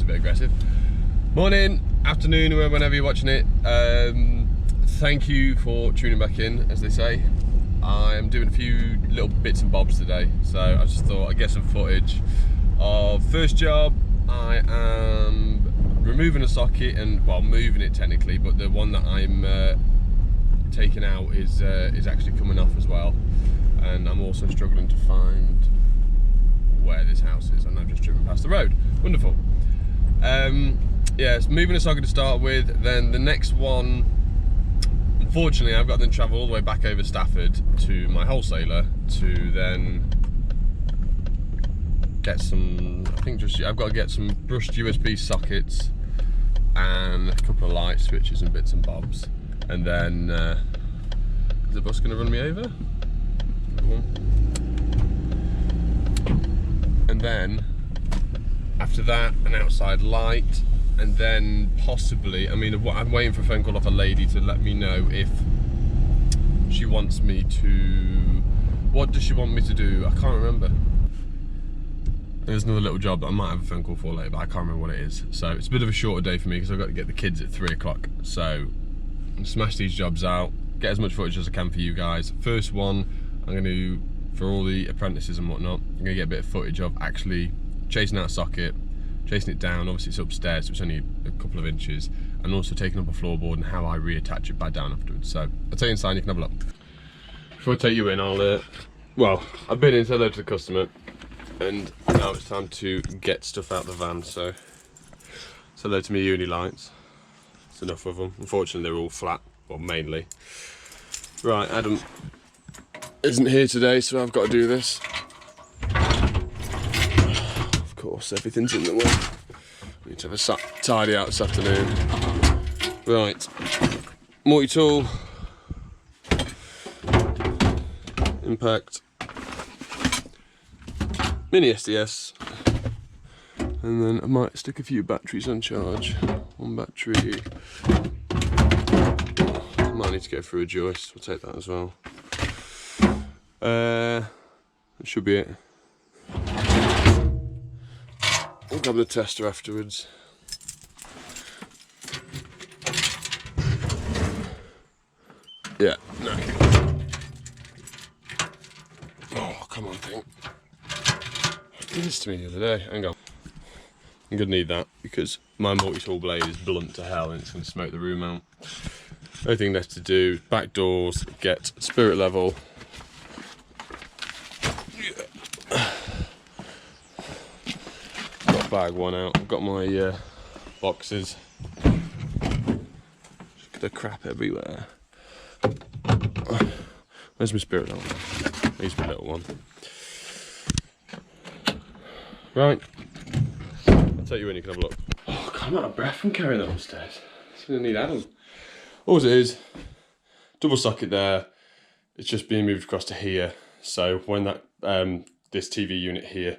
a bit aggressive. Morning, afternoon, whenever you're watching it. Thank you for tuning back in, as they say. I'm doing a few little bits and bobs today, so I just thought I'd get some footage of first job. I am removing a socket and, well, moving it technically, but the one that I'm taking out is actually coming off as well. And I'm also struggling to find where this house is, and I've just driven past the road. Wonderful. Yes, moving a socket to start with. Then the next one, unfortunately, I've got to travel all the way back over Stafford to my wholesaler to then get some, I've got to get some brushed USB sockets and a couple of light switches and bits and bobs. And then, is the bus going to run me over? And then, after that, an outside light. And then possibly, I mean, I'm waiting for a phone call off a lady to let me know if she wants me to, what does she want me to do? I can't remember. There's another little job that I might have a phone call for later, but I can't remember what it is. So it's a bit of a shorter day for me because I've got to get the kids at 3 o'clock. So smash these jobs out, get as much footage as I can for you guys. First one, I'm going to, for all the apprentices and whatnot, I'm going to get a bit of footage of actually chasing out a socket, chasing it down. Obviously it's upstairs, so it's only a couple of inches, and also taking up a floorboard and how I reattach it back down afterwards. So I'll take you inside and you can have a look. Before I take you in, well, I've been in, said hello to the customer, and now it's time to get stuff out the van. So hello to my uni lights. It's enough of them. Unfortunately, they're all flat, well, mainly. Right, Adam isn't here today, so I've got to do this. Of course, everything's in the way. I need to have a tidy out this afternoon. Right, multi-tool, impact, mini SDS, and then I might stick a few batteries on charge. One battery. I might need to go through a joist, we'll take that as well. That should be it. I'll grab the tester afterwards. Yeah, no. Oh, come on, thing. You did this to me the other day. Hang on. I'm going to need that because my multi-tool blade is blunt to hell and it's going to smoke the room out. Only thing left to do, back doors, get spirit level. Got bag one out. I've got my boxes. The crap everywhere. Where's my spirit level? Here's my little one. Right. I'll take you in, you can have a look. Oh God, I'm out of breath from carrying that upstairs. It's going to need Adam. All it is, double socket there. It's just being moved across to here. So when that this TV unit here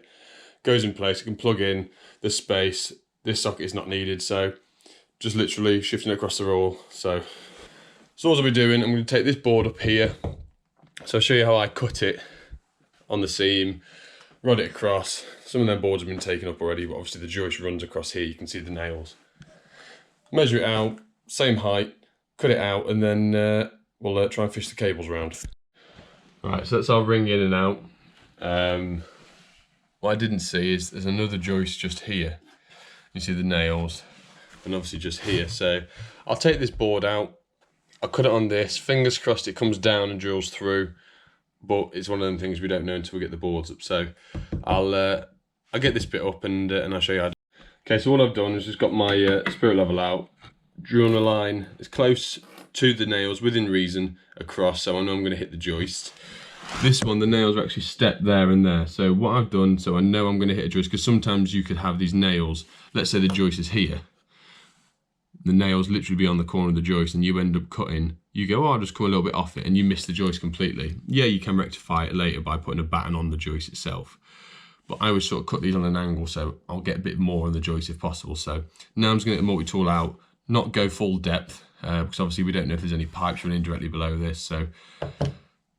goes in place, it can plug in this space. This socket is not needed, so just literally shifting it across the roll. So all I'll be doing, I'm going to take this board up here. So I'll show you how I cut it on the seam, rod it across. Some of them boards have been taken up already, but obviously the joist runs across here. You can see the nails. Measure it out, same height, cut it out, and then we'll try and fish the cables around. Right, so that's our ring in and out. What I didn't see is there's another joist just here. You see the nails, and obviously just here. So I'll take this board out, I'll cut it on this, fingers crossed it comes down and drills through, but it's one of them things we don't know until we get the boards up. So I'll get this bit up and I'll show you how to do it. Okay, so what I've done is just got my spirit level out, drawn a line as close to the nails within reason across, so I know I'm going to hit the joist. This one, the nails are actually stepped there and there. So what I've done, so I know I'm going to hit a joist, because sometimes you could have these nails, let's say the joist is here, the nails literally be on the corner of the joist and you end up cutting, you go, oh, I'll just cut a little bit off it, and you miss the joist completely. Yeah, you can rectify it later by putting a batten on the joist itself. But I always sort of cut these on an angle, so I'll get a bit more on the joist if possible. So now I'm just going to get the multi-tool out, not go full depth, because obviously we don't know if there's any pipes running directly below this. So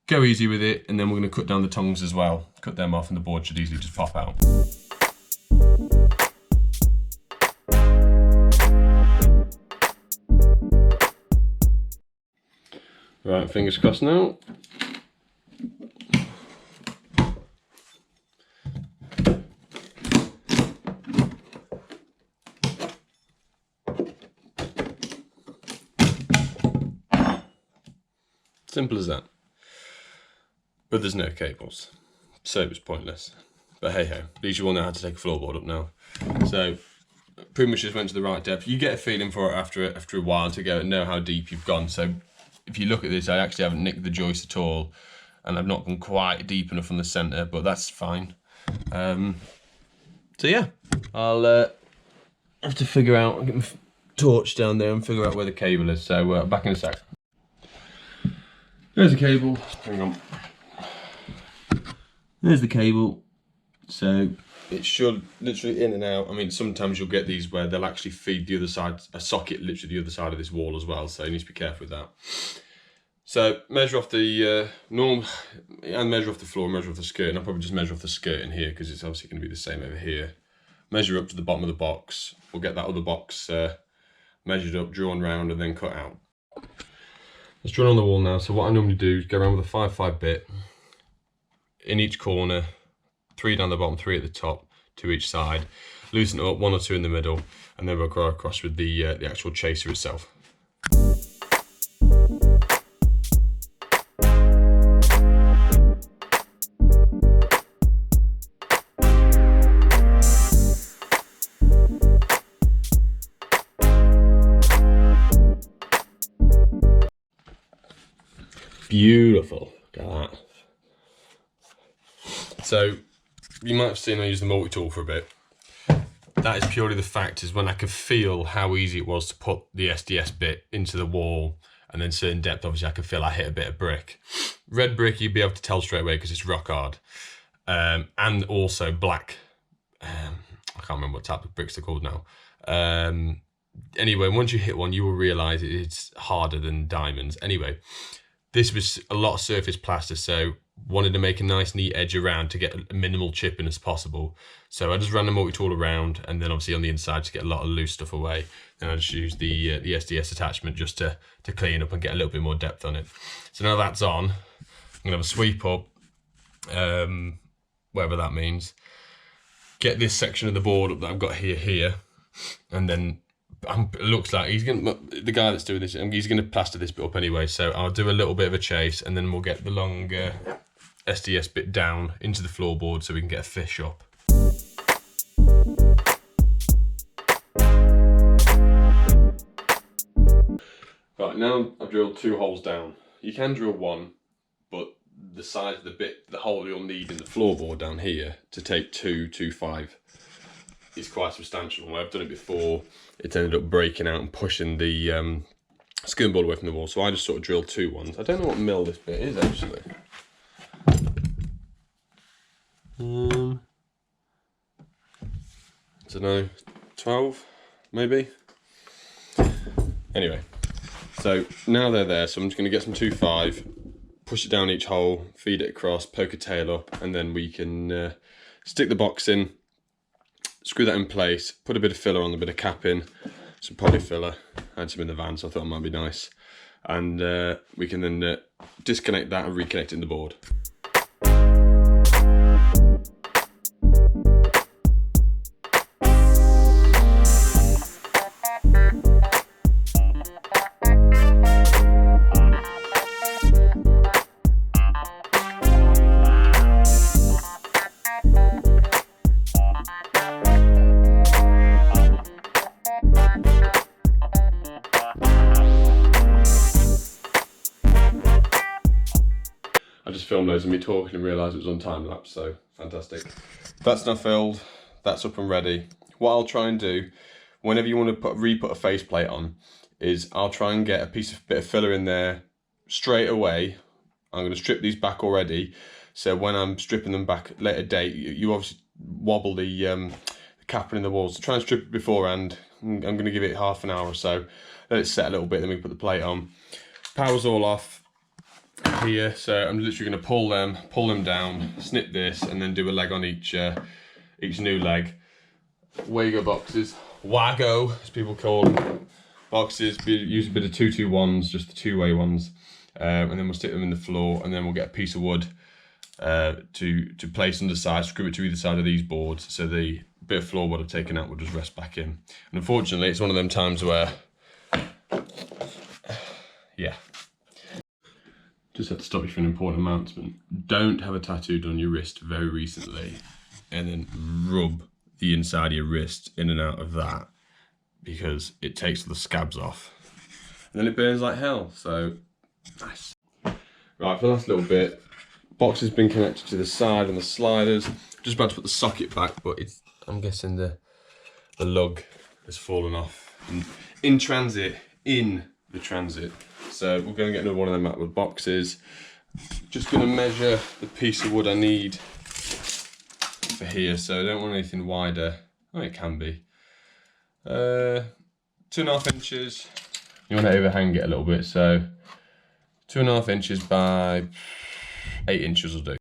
go easy with it, and then we're going to cut down the tongues as well. Cut them off and the board should easily just pop out. Right, fingers crossed now. Simple as that. But there's no cables, so it was pointless. But hey ho, at least you all know how to take a floorboard up now. So pretty much just went to the right depth. You get a feeling for it after a while to go and know how deep you've gone. So if you look at this, I actually haven't nicked the joist at all, and I've not gone quite deep enough from the centre, but that's fine. So yeah, I'll have to figure out, get my torch down there and figure out where the cable is. So back in a sec. There's the cable. Hang on. There's the cable. So it should literally in and out. I mean, sometimes you'll get these where they'll actually feed the other side, a socket literally the other side of this wall as well. So you need to be careful with that. So measure off the norm, and measure off the floor, measure off the skirt. And I'll probably just measure off the skirt in here because it's obviously going to be the same over here. Measure up to the bottom of the box. We'll get that other box measured up, drawn round, and then cut out. It's drawn on the wall now, so what I normally do is go around with a 5x bit in each corner, 3 down the bottom, 3 at the top, 2 each side, loosen it up, 1 or 2 in the middle, and then we'll go across with the actual chaser itself. Beautiful, look at that. So you might have seen I used the multi-tool for a bit. That is purely the fact is when I could feel how easy it was to put the SDS bit into the wall, and then certain depth, obviously I could feel I hit a bit of brick. Red brick you'd be able to tell straight away because it's rock hard. And also black, I can't remember what type of bricks they're called now. Anyway, once you hit one you will realise it's harder than diamonds. Anyway, this was a lot of surface plaster, so wanted to make a nice neat edge around to get a minimal chipping as possible. So I just ran the multi-tool around, and then obviously on the inside to get a lot of loose stuff away. Then I just used the SDS attachment just to clean up and get a little bit more depth on it. So now that's on, I'm gonna have a sweep up, whatever that means. Get this section of the board up that I've got here, and then it looks like the guy that's doing this, he's gonna plaster this bit up anyway. So I'll do a little bit of a chase, and then we'll get the long SDS bit down into the floorboard so we can get a fish up. Right, now I've drilled 2 holes down. You can drill 1, but the size of the hole you'll need in the floorboard down here to take 2.25 is quite substantial. When I've done it before, it ended up breaking out and pushing the skin board away from the wall. So I just sort of drilled 2 ones. I don't know what mil this bit is actually. I don't know, 12 maybe. Anyway, so now they're there. So I'm just going to get some 2.5, push it down each hole, feed it across, poke a tail up, and then we can stick the box in. Screw that in place, put a bit of filler on, a bit of capping, some poly filler. I had some in the van, so I thought it might be nice. And we can then disconnect that and reconnect it in the board. Filmed those of me talking and realised it was on time lapse, so fantastic. That's now filled, that's up and ready. What I'll try and do, whenever you want to re-put a faceplate on, is I'll try and get a bit of filler in there straight away. I'm going to strip these back already, so when I'm stripping them back at a later date, you obviously wobble the capping in the walls. So try and strip it beforehand. I'm going to give it half an hour or so, let it set a little bit, then we put the plate on. Power's all off here, so I'm literally going to pull them down, snip this, and then do a leg on each new leg. Wago boxes, Wago as people call them, boxes. Use a bit of 221s, just the 2-way ones, and then we'll stick them in the floor, and then we'll get a piece of wood to place on the side, screw it to either side of these boards, so the bit of floorboard I've taken out will just rest back in. And unfortunately, it's one of them times where, yeah. Just had to stop you for an important announcement. Don't have a tattoo done on your wrist very recently and then rub the inside of your wrist in and out of that, because it takes the scabs off and then it burns like hell. So nice. Right, for the last little bit, box has been connected to the side and the sliders. Just about to put the socket back, but I'm guessing the lug has fallen off in the transit. So we're going to get another one of them outward boxes. Just going to measure the piece of wood I need for here. So I don't want anything wider. Oh, it can be. 2.5 inches. You want to overhang it a little bit. So 2.5 inches by 8 inches will do.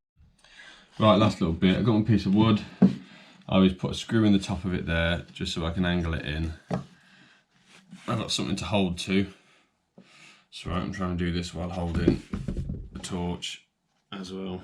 Right, last little bit. I've got one piece of wood. I always put a screw in the top of it there, just so I can angle it in. I've got something to hold to. So right, I'm trying to do this while holding the torch as well.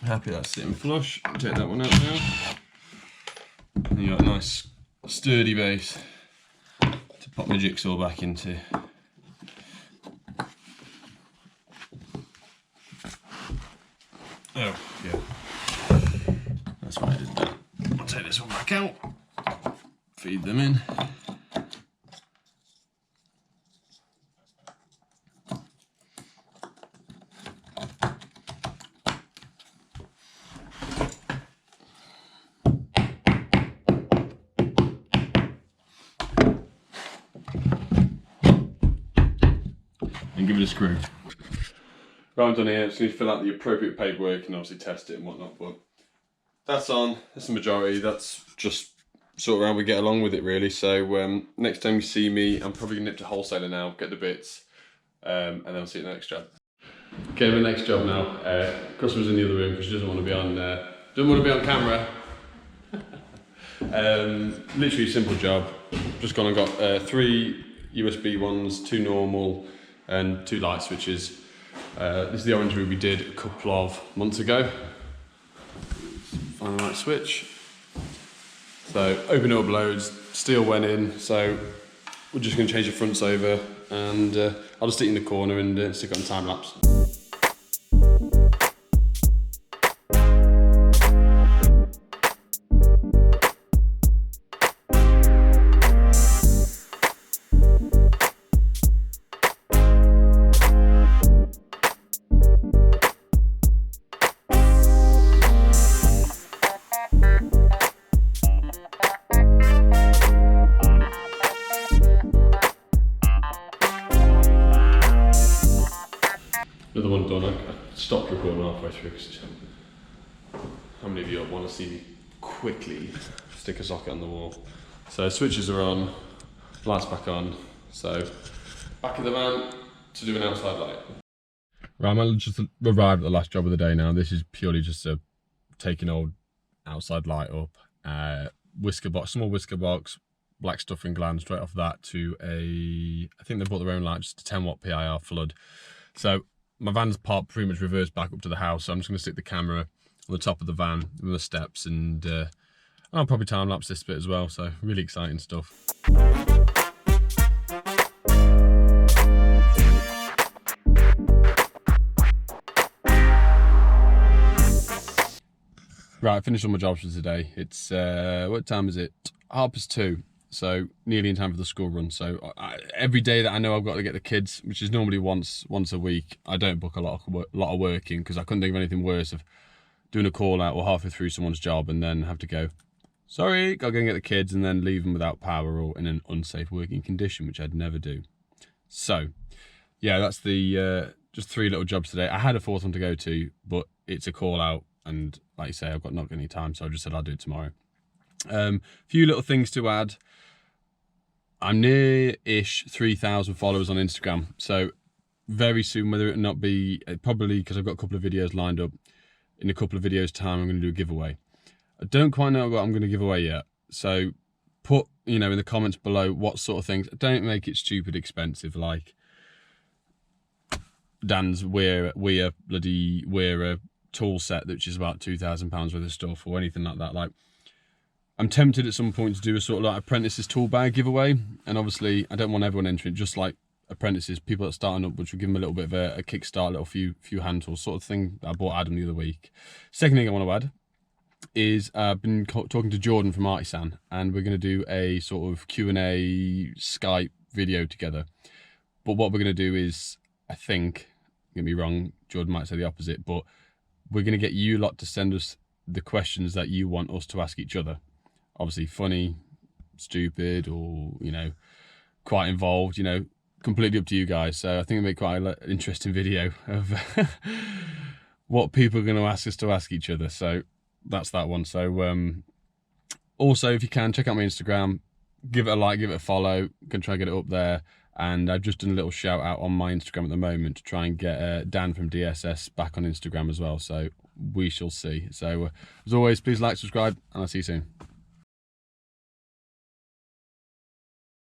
Happy that's sitting flush. Take that one out now. And you got a nice sturdy base to pop my jigsaw back into. Oh, yeah. That's why I did that. I'll take this one back out. Feed them in. And give it a screw. Right, I'm done here. Just need to fill out the appropriate paperwork and obviously test it and whatnot. But that's on. That's the majority. That's just sort of how we get along with it, really. So next time you see me, I'm probably gonna nip to wholesaler now, get the bits, and then I'll see you next job. Okay, the next job now. Customer's in the other room because she doesn't want to be on camera. Literally a simple job. Just gone and got 3 USB ones, 2 normal, and 2 light switches. This is the orange room we did a couple of months ago. Find the right switch. So open it up loads, steel went in, so we're just going to change the fronts over, and I'll just stick it in the corner and stick it on time lapse. Another one done. I stopped recording halfway through because how many of you want to see me quickly stick a socket on the wall? So switches are on, lights back on. So back in the van to do an outside light. Right, I just arrived at the last job of the day now. This is purely just to take an old outside light up, whisker box, small whisker box, black stuffing gland, straight off that to I think they bought their own light, just a 10 watt PIR flood. So my van's parked pretty much reversed back up to the house, so I'm just going to stick the camera on the top of the van with the steps, and I'll probably time lapse this bit as well, so really exciting stuff. Right, I finished all my jobs for today. It's, what time is it? 2:30. So nearly in time for the school run. So every day that I know I've got to get the kids, which is normally once a week, I don't book a lot of work in, because I couldn't think of anything worse of doing a call out or halfway through someone's job and then have to go, sorry, gotta go and get the kids, and then leave them without power or in an unsafe working condition, which I'd never do. So yeah, that's the just 3 little jobs today. I had a 4th one to go to, but it's a call out and like you say, I've not got any time, so I just said I'll do it tomorrow. Few little things to add. I'm near-ish 3,000 followers on Instagram, so very soon, whether it not be, probably because I've got a couple of videos lined up, in a couple of videos time I'm going to do a giveaway. I don't quite know what I'm going to give away yet, so put, you know, in the comments below what sort of things. Don't make it stupid expensive, like Dan's wear a tool set which is about £2,000 worth of stuff, or anything like that. Like, I'm tempted at some point to do a sort of like apprentices tool bag giveaway, and obviously I don't want everyone entering, just like apprentices, people that are starting up, which will give them a little bit of a kickstart, a little few hand tools, sort of thing that I bought Adam the other week. Second thing I want to add is I've been talking to Jordan from Artisan, and we're going to do a sort of Q&A Skype video together. But what we're going to do is, I think, don't get me wrong, Jordan might say the opposite, but we're going to get you lot to send us the questions that you want us to ask each other. Obviously funny, stupid, or, you know, quite involved, you know, completely up to you guys. So I think it'll make quite an interesting video of what people are going to ask us to ask each other. So that's that one. So also, if you can, check out my Instagram, give it a like, give it a follow. I'm gonna try and get it up there. And I've just done a little shout out on my Instagram at the moment to try and get Dan from DSS back on Instagram as well. So we shall see. So as always, please like, subscribe, and I'll see you soon.